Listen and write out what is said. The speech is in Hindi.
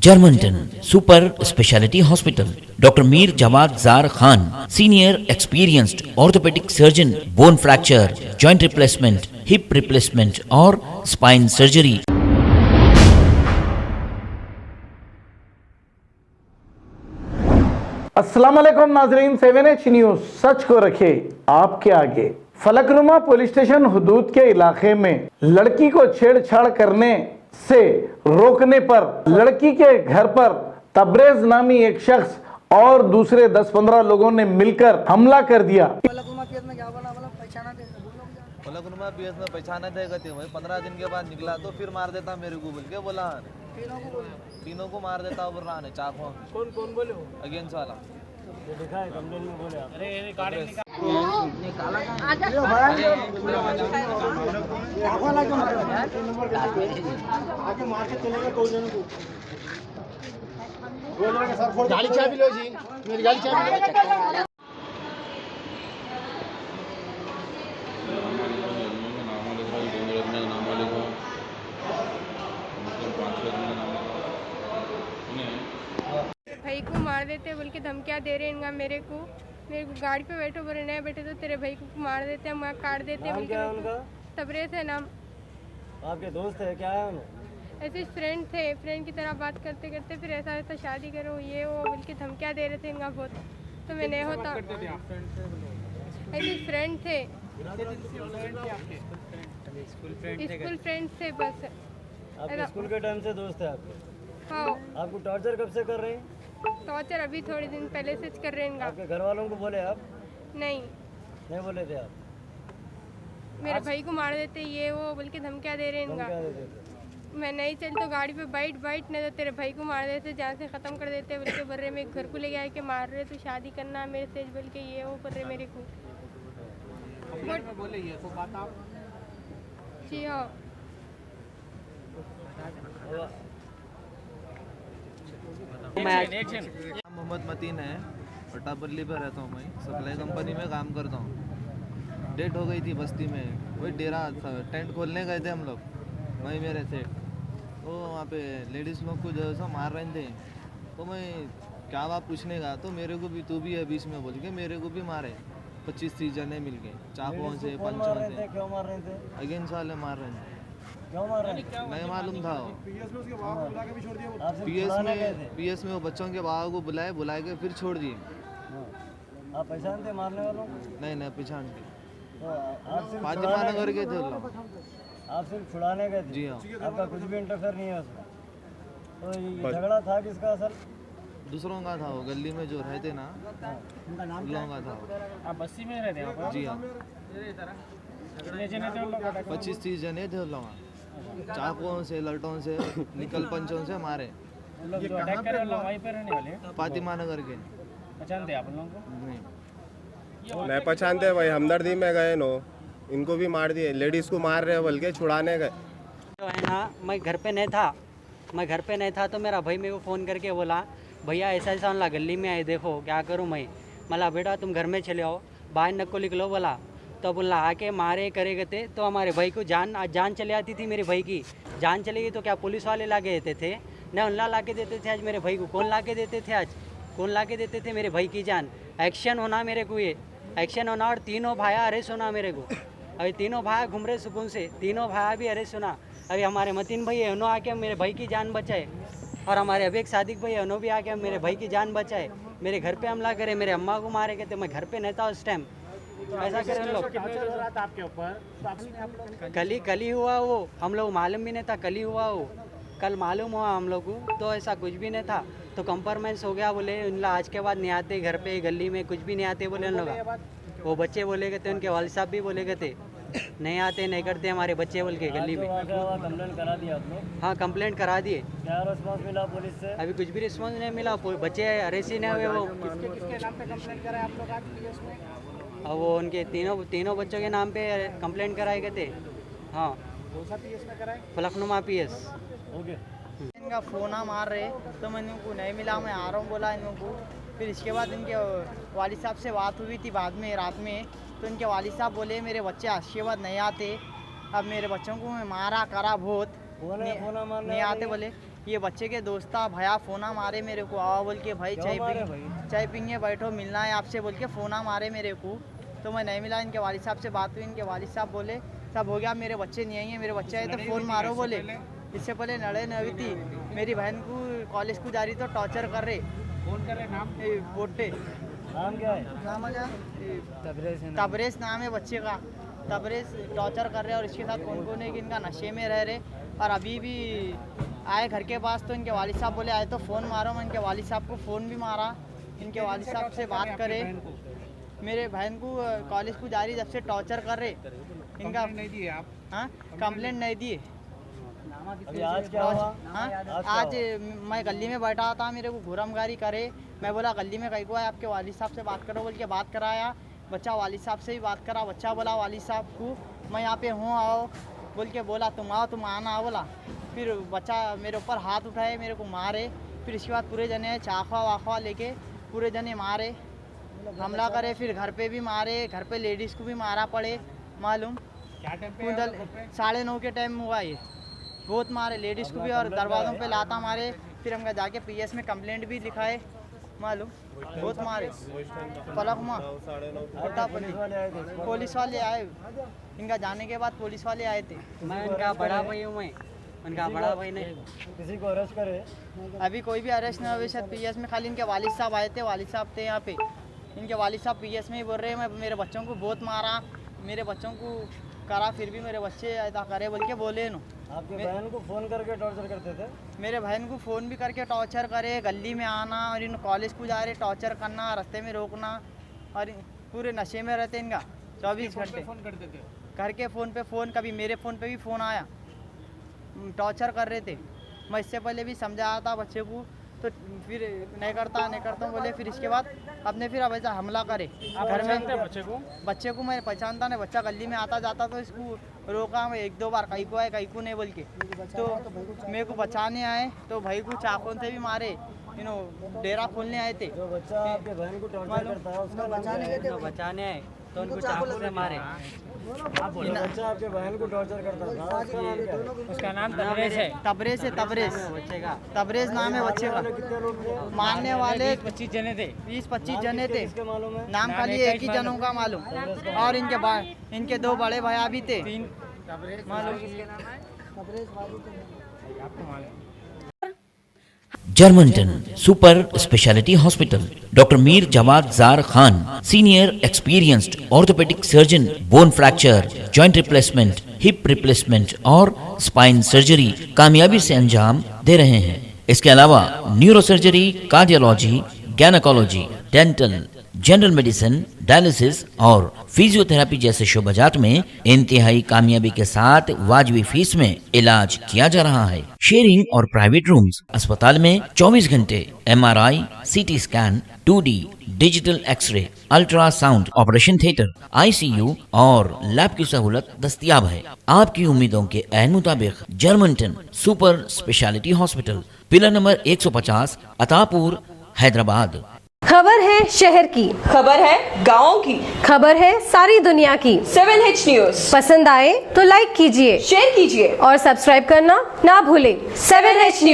Germantown Super Speciality Hospital. Dr. Mir Jawad Zar Khan, Senior Experienced Orthopedic Surgeon, Bone Fracture, Joint Replacement, Hip Replacement or Spine Surgery. अस्सलाम वालेकुम नाजरीन, 7H न्यूज सच को रखे आपके आगे। फलकनुमा पुलिस स्टेशन हुदूद के इलाके में लड़की को छेड़छाड़ करने से रोकने पर लड़की के घर पर तबरेज नामी एक शख्स और दूसरे 10-15 लोगों ने मिलकर हमला कर दिया। फलकनुमा पीएस में पहचाना देगा थे भाई। 15 दिन के बाद निकला तो फिर मार देता मेरे को बोल के बोला। तीनों को मार देता बोल रहा है चाकू। कौन कौन बोले हो? अगेंस्ट वाला दिखा है कंप्लेंट में बोले। अरे ये गाड़ी निकाला आगे मार के चलेगा दो जनों को। गाड़ी चाबी लो जी, मेरी गाड़ी चाबी। भाई को मार देते बोल के धमकियाँ दे रहे हैं मेरे को गाड़ी पे बैठो बोले नहीं बैठे तो तेरे भाई को मार देते हैं, काट देते हैं। क्या है उनका? तबरेज है नाम। आपके दोस्त है क्या है उन्हें? ऐसे फ्रेंड थे, फ्रेंड की तरह बात करते करते फिर ऐसा ऐसा शादी करो ये वो बोल के धमकियाँ दे रहे थे इनका बहुत। तो मैं नहीं होता, ऐसे फ्रेंड थे, स्कूल फ्रेंड थे बस। आपके स्कूल के टाइम से दोस्त है आपके? हाँ। आपको टॉर्चर कब से कर रहे हैं? टॉर्चर अभी थोड़े दिन पहले से कर रहे हैं। आपके घर वालों को बोले आप? नहीं बोले थे आप? मेरे भाई को मार देते ये वो बोल के धमकियाँ दे रहे हैं इनका। मैं नहीं चल तो गाड़ी पे बैठ नहीं तो तेरे भाई को मार देते, जान से ख़त्म कर देते बोल के बोल रहे। मेरे घर को ले आके मार रहे तो शादी करना है मेरे से बोल के ये वो कर रहे मेरे को। बोले ये तो बात आप? जी हाँ। मोहम्मद मतीन है, पटापल्ली पे रहता हूँ मैं। सप्लाई कंपनी में काम करता हूँ। डेट हो गई थी बस्ती में, वही डेरा टेंट खोलने गए थे हम लोग, वही मेरे सेठ। तो वहाँ पे लेडीज़ लोग को जैसा मार रहे थे तो मैं क्या बात पूछने का तो मेरे को भी तू भी है बीच में बोल के मेरे को भी मारे। 25-30 जने मिल गए चाकुओं से पंचों से। क्यों मार रहे थे? अगेंस्ट वाले मार रहे थे। क्यों मार रहे थे? नहीं मालूम था। पीएस में वो बच्चों के बाबा को बुलाए के फिर छोड़ दिए। आप पहचानते मारने वालों को? नहीं पहचान के। फातिमा नगर के थे लोग। आप सिर्फ छुड़ाने गए थे? जी हाँ। आपका कुछ भी इंटरफेयर नहीं है उसमें? तो ये झगड़ा था किसका असल? दूसरों का था, वो गली में जो रहते ना उन लोगों का था। आप बस्ती में रहते हैं? जी हाँ। कितने जने थे उन लोग? 25-30 जने थे उन लोग। चाकुओं से लटों से निकल पंचों से मारे। जो अटैक करे उन लोग वहीं पे रहने वाले? फातिमा नगर के। पहचानते आप उन लोगों को? नहीं पहचानते भाई, हमदर्दी में गए नो, इनको भी मार दिए। लेडीज़ को मार रहे बल्कि छुड़ाने गए। जो है ना, मैं घर पे नहीं था तो मेरा भाई मेरे को फ़ोन करके बोला भैया ऐसा वाला गली में आए, देखो क्या करूँ मैं। मला बेटा तुम घर में चले आओ, बाहर नको निकलो बोला। तो बोला आके मारे करे गए तो हमारे भाई को जान चले आती थी। मेरे भाई की जान चली गई तो क्या पुलिस वाले ला के देते थे? न उन्ला ला के देते थे आज मेरे भाई को। कौन ला के देते थे आज? कौन ला के देते थे मेरे भाई की जान? एक्शन होना मेरे को, ये एक्शन होना। और तीनों भाया अरेस्ट होना मेरे को। अभी तीनों भाया घूम रहे सुकून से, तीनों भाया भी अरेस्ट होना। अभी हमारे मतीन भाई है उन्होंने आके मेरे भाई की जान बचाए, और हमारे अभी एक सादिक भाई है उन्होंने भी आके मेरे भाई की जान बचाए। मेरे घर पे हमला करे, मेरे अम्मा को मारे गए थे, मैं घर पे नहीं था उस टाइम। ऐसा करें लोग। आपके ऊपर कल ही हुआ वो, हम लोग मालूम भी नहीं था। कल ही हुआ वो, कल मालूम हुआ हम लोग को। तो ऐसा कुछ भी नहीं था। तो कंप्रोमाइज़ हो गया बोले उन लोग आज के बाद नहीं आते घर पे, गली में कुछ भी नहीं आते बोले उन लोग। वो बच्चे बोले गए थे, उनके वालिद साहब भी बोले गए थे नहीं आते नहीं करते हमारे बच्चे बोल के गली में। कंप्लेंट करा दिया आप लोग? हाँ कंप्लेंट करा दिए। क्या रिस्पॉन्स मिला पुलिस से? अभी कुछ भी रिस्पॉन्स नहीं मिला, बच्चे अरेस्ट ही नहीं हुए। वो किसके नाम पे कंप्लेंट करा आप लोग आज पीएस में? और वो उनके तीनों बच्चों के नाम पे कंप्लेंट कराए गए थे। हाँ कौन सा पीएस में कराए? फलकनुमा पीएस। ओके। इनका फ़ोन मार रहे तो मैंने उनको नहीं मिला, मैं आ रहा हूँ बोला इनको। फिर इसके बाद इनके वालिद साहब से बात हुई थी बाद में रात में। तो इनके वालिद साहब बोले मेरे बच्चे आज के बाद नहीं आते। अब मेरे बच्चों को मैं मारा करा बहुत, नहीं आते बोले। ये बच्चे के दोस्त था, भैया फोना मारे मेरे को, आओ बोल के भाई चाय पीएंगे बैठो, मिलना है आपसे बोल के फोना मारे मेरे को। तो मैं नहीं मिला, इनके वालिद साहब से बात हुई, इनके वालिद साहब बोले सब हो गया, मेरे बच्चे नहीं आएंगे, मेरे बच्चे आए तो फ़ोन मारो बोले। इससे पहले लड़े नहीं हुई थी, मेरी बहन को कॉलेज को जा रही तो टॉर्चर कर रहे। फोन कर रहे, नाम बोटे नाम क्या है? नाम क्या? तबरेज नाम है बच्चे का। तबरेज टॉर्चर कर रहे और इसके साथ कौन कौन है कि इनका नशे में रह रहे। और अभी भी आए घर के पास तो इनके वालिद साहब बोले आए तो फ़ोन मारो, मैं इनके वालिद साहब को फ़ोन भी मारा, इनके वालिद साहब से बात करे। मेरे बहन को कॉलेज को जा रही जब से टॉर्चर कर रहे। इनका नहीं दिए आप? हाँ कंप्लेंट नहीं दिए। अभी आज क्या हुआ? हाँ आज मैं गली में बैठा था, मेरे को घूरमगारी करे। मैं बोला गली में कहीं को है, आपके वालिद साहब से बात करो बोल के बात कराया। बच्चा वालिद साहब से भी बात करा, बच्चा बोला वालिद साहब को मैं यहाँ पे हूँ आओ बोल के बोला, तुम आओ तुम आना आओ बोला। फिर बच्चा मेरे ऊपर हाथ उठाए, मेरे को मारे। फिर इसके बाद पूरे जने चाखवा वाखवा लेके पूरे जने मारे, हमला करे। फिर घर पे भी मारे, घर पे लेडीज़ को भी मारा पड़े मालूम। क्या टाइम पे? 9:30 के टाइम हुआ ये, बहुत मारे लेडीज़ को भी और दरवाज़ों पे लाता मारे। फिर हम जाके पीएस में कंप्लेंट भी लिखाए मालूम, बहुत मारे। पलकमा पुलिस वाले आए, इनका जाने के बाद पुलिस वाले आए थे। मैं इनका बड़ा भाई हूँ, मैं इनका बड़ा भाई नहीं। किसी को अरेस्ट करे? अभी कोई भी अरेस्ट नहीं हुआ शायद पीएस में, खाली इनके वालिद साहब आए थे, वालिद साहब थे यहाँ पे। इनके वालिद साहब पीएस में ही बोल रहे हैं मैं मेरे बच्चों को बहुत मारा, मेरे बच्चों को करा, फिर भी मेरे बच्चे ऐसा करे बोल के बोले नो। आपके बहन को फ़ोन करके टॉर्चर करते थे? मेरे बहन को फ़ोन भी करके टॉर्चर करे, गली में आना और इन कॉलेज को जा रहे टॉर्चर करना, रास्ते में रोकना, और पूरे नशे में रहते इनका 24 घंटे। फोन करते थे? घर के फ़ोन पे फ़ोन, कभी मेरे फ़ोन पे भी फ़ोन आया, टॉर्चर कर रहे थे। मैं इससे पहले भी समझाया था बच्चे को, तो फिर नहीं करता बोले। फिर इसके बाद अपने फिर अब ऐसा हमला करे घर में। बच्चे को मैं पहचानता नहीं, बच्चा गली में आता जाता तो इसको रोका मैं 1-2 बार, कहीं को आए कहीं को नहीं बोल के। तो मेरे को बचाने आए तो भाई को चाकू से भी मारे, डेरा खोलने आए थे। जो बच्चा आपके बहन को टॉर्चर करता है उसका बचाने आए तो उनको चाकू से मारे। बच्चा आपके बहन को टॉर्चर करता था, उसका नाम क्या है? उसका नाम तबरेज है। तबरेज है, तबरेज बच्चे का तबरेज नाम है बच्चे का। कितने लोग थे? मारने वाले 25 जने थे। 20-25 जने थे। किसके मालूम है? नाम खाली एक ही जनों का मालूम, और इनके 2 बड़े भैया भी थे मालूम। जर्मनटन super speciality hospital, doctor Mir Jamat Zar Khan, senior experienced orthopaedic surgeon, bone fracture, joint replacement, hip replacement और स्पाइन सर्जरी कामयाबी से अंजाम दे रहे हैं। इसके अलावा neuro surgery, cardiology, gynaecology, dental, general medicine, dialysis और फिजियोथेरेपी जैसे शोबाजात में इंतहाई कामयाबी के साथ वाजबी फीस में इलाज किया जा रहा है। शेयरिंग और प्राइवेट रूम्स, अस्पताल में 24 घंटे MRI, CT scan, 2D digital x-ray, ultrasound, operation theatre, ICU और लैब की सहूलत दस्तयाब है। आपकी उम्मीदों के ऐन मुताबिक जर्मनटन super speciality hospital, pillar number 150, Attapur, Hyderabad. खबर है शहर की, खबर है गाँव की, खबर है सारी दुनिया की। 7H न्यूज पसंद आए तो लाइक कीजिए, शेयर कीजिए और सब्सक्राइब करना ना भूलें। 7H news.